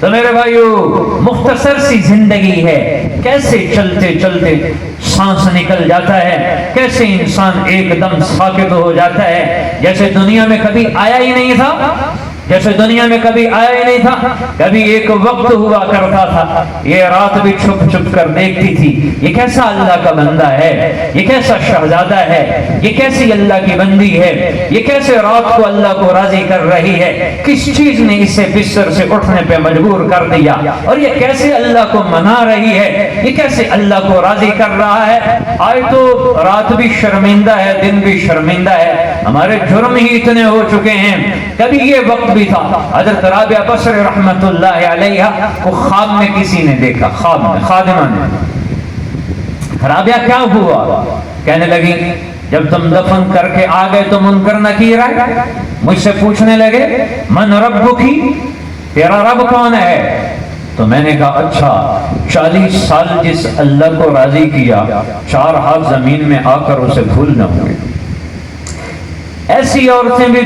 تو میرے بھائیو مختصر سی زندگی ہے، کیسے چلتے چلتے سانس نکل جاتا ہے، کیسے انسان ایک دم ساکت ہو جاتا ہے، جیسے دنیا میں کبھی آیا ہی نہیں تھا، جیسے دنیا میں کبھی آیا ہی نہیں تھا۔ کبھی ایک وقت ہوا کرتا تھا یہ رات بھی چھپ چھپ کر دیکھتی تھی یہ کیسا اللہ کا بندہ ہے، یہ کیسا شہزادہ ہے، یہ کیسی اللہ کی بندی ہے، یہ کیسے رات کو اللہ کو راضی کر رہی ہے، کس چیز نے اسے بستر سے اٹھنے پہ مجبور کر دیا، اور یہ کیسے اللہ کو منا رہی ہے، یہ کیسے اللہ کو راضی کر رہا ہے۔ آج تو رات بھی شرمندہ ہے، دن بھی شرمندہ ہے، ہمارے جرم ہی اتنے ہو چکے ہیں۔ کبھی یہ وقت بھی تھا حضرت رابعہ بصری رحمت اللہ علیہ کو خواب میں کسی نے دیکھا، خواب میں خادمہ نے۔ رابعہ کیا ہوا؟ کہنے لگی جب تم دفن کر کے آ گئے تو منکر نکیر ہے، مجھ سے پوچھنے لگے من ربکی، تیرا رب کون ہے؟ تو میں نے کہا اچھا 40 سال جس اللہ کو راضی کیا 4 ہاتھ زمین میں آ کر اسے بھول نہ ہوئے۔ ایسی عورتیں بھی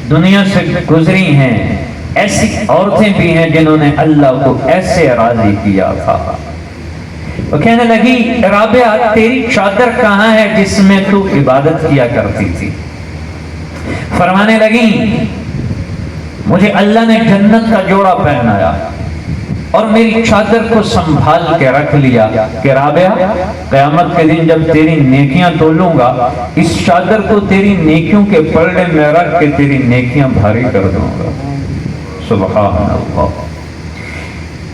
دنیا سے گزری ہیں، ایسی عورتیں بھی ہیں جنہوں نے اللہ کو ایسے راضی کیا تھا۔ وہ کہنے لگی رابعہ تیری چادر کہاں ہے جس میں تو عبادت کیا کرتی تھی؟ فرمانے لگی مجھے اللہ نے جنت کا جوڑا پہنایا اور میری چادر کو سنبھال کے رکھ لیا کہ رابعہ قیامت کے دن جب تیری نیکیاں تولوں گا اس چادر کو تیری نیکیوں کے پلڑے میں رکھ کے تیری نیکیاں بھاری کر دوں گا۔ سبحان اللہ۔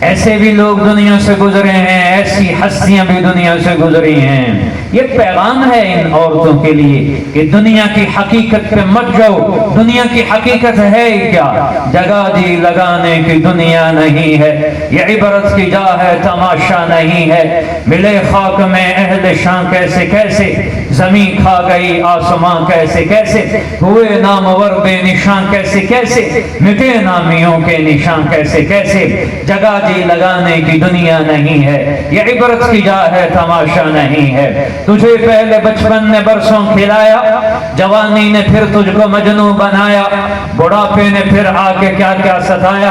ایسے بھی لوگ دنیا سے گزرے ہیں، ایسی ہستیاں بھی دنیا سے گزری ہیں۔ یہ پیغام ہے ان عورتوں کے لیے کہ دنیا کی حقیقت پہ مت جاؤ۔ دنیا کی حقیقت ہے کیا؟ جگہ جی لگانے کی دنیا نہیں ہے، یہ عبرت کی جا ہے تماشا نہیں ہے۔ ملے خاک میں اہل شان کیسے کیسے، زمین کھا گئی آسمان کیسے کیسے، ہوئے نامور بے نشان کیسے کیسے، مٹے نامیوں کے نشان کیسے کیسے۔ جگہ جی لگانے کی دنیا نہیں ہے، یہ عبرت کی جا ہے تماشا نہیں ہے۔ تجھے پہلے بچپن نے برسوں کھلایا، جوانی نے پھر تجھ کو مجنوں بنایا، بڑھاپے نے پھر آ کے کیا کیا ستایا،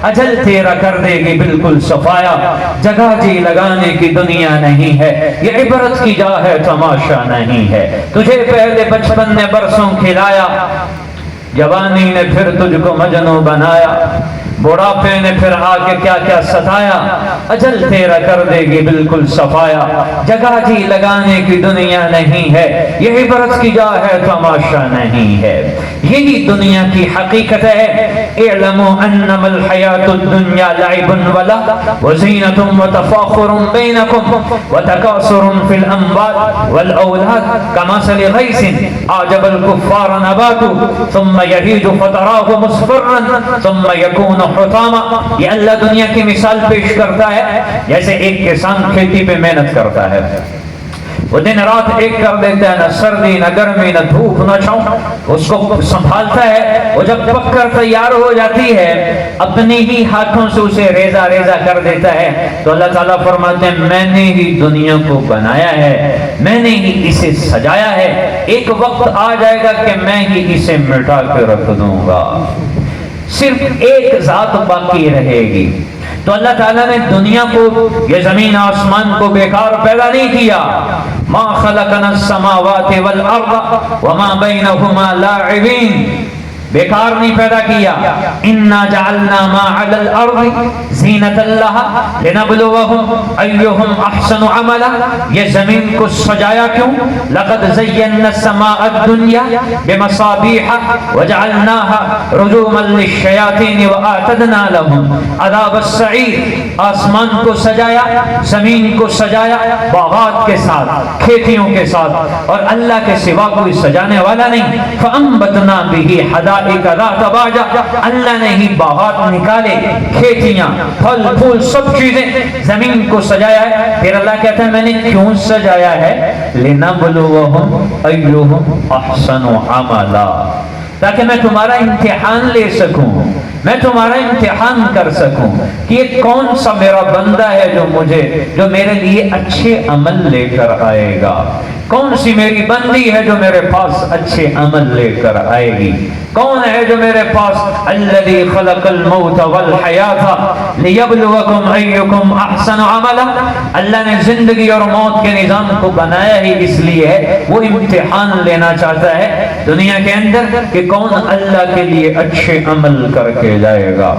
اجل تیرا کر دے گی بالکل صفایا۔ جگہ جی لگانے کی دنیا نہیں ہے، یہ عبرت کی جا ہے تماشا نہیں ہے۔ تجھے پہلے بچپن نے برسوں کھلایا، جوانی نے پھر تجھ کو مجنوں بنایا، بڑھاپے نے پھر آ کے کیا کیا ستایا، اجل تیرا کر دے گی بالکل صفایا۔ جگہ جی لگانے کی دنیا نہیں ہے، یہ عبرت کی جا ہے تماشا نہیں ہے۔ یہی دنیا کی حقیقت ہے۔ اعلموا انما الحیات الدنیا لعب ولهو وزینۃ وتفاخر بینکم وتکاثر فی الاموال والاولاد کمثل غیث اعجب الکفار نباته ثم یہیج فتراه مصفرا ثم یکون حطاما۔ یہ اللہ دنیا کی مثال پیش کرتا ہے جیسے ایک کسان کھیتی پہ محنت کرتا ہے، وہ دن رات ایک کر دیتا ہے، نہ سردی نہ گرمی نہ دھوپ نہ چھاؤں، اس کو سنبھالتا ہے۔ وہ جب پک کر تیار ہو جاتی ہے اپنی ہی ہاتھوں سے اسے ریزہ ریزہ کر دیتا ہے، تو اللہ تعالیٰ فرماتے ہیں میں نے ہی دنیا کو بنایا ہے، میں نے ہی اسے سجایا ہے، ایک وقت آ جائے گا کہ میں ہی اسے مٹا کے رکھ دوں گا، صرف ایک ذات باقی رہے گی۔ تو اللہ تعالیٰ نے دنیا کو، یہ زمین آسمان کو بیکار پیدا نہیں کیا۔ ما خلقنا السماوات والارض وما بینہما لاعبین، بیکار نہیں پیدا کیا۔ انا جعلنا ما علی الارض زینۃ لہا لنبلوہم ایہم احسن عملا، یہ زمین کو سجایا کیوں؟ لقد زینا السماء الدنیا بمصابیح وجعلناها رجوما للشیاطین واعتدنا لهم عذاب السعیر۔ آسمان کو سجایا، زمین کو سجایا باغات کے ساتھ، کھیتیوں کے ساتھ، اور اللہ کے سوا کوئی سجانے والا نہیں۔ فانبتنا به حدائق ذات بہجہ، اللہ نے ہی باغات نکالے، کھیتیاں، پھل پھول سب چیزیں، زمین کو سجایا ہے۔ پھر اللہ کہتا ہے میں نے کیوں سجایا ہے؟ لِنَبْلُوَهُمْ أَيُّهُمْ أَحْسَنُ عَمَلًا، تاکہ میں تمہارا امتحان لے سکوں، میں تمہارا امتحان کر سکوں کہ یہ کون سا میرا بندہ ہے جو میرے لیے اچھے عمل لے کر آئے گا، کون سی میری بندی ہے جو میرے پاس اچھے عمل لے کر آئے گی؟ کون ہے جو میرے پاس الذی خلق الموت والحیات لیبلوکم ایکم احسن عملا، اللہ نے زندگی اور موت کے نظام کو بنایا ہی اس لیے ہے، وہ امتحان لینا چاہتا ہے دنیا کے اندر کہ کون اللہ کے لیے اچھے عمل کر کے جائے گا۔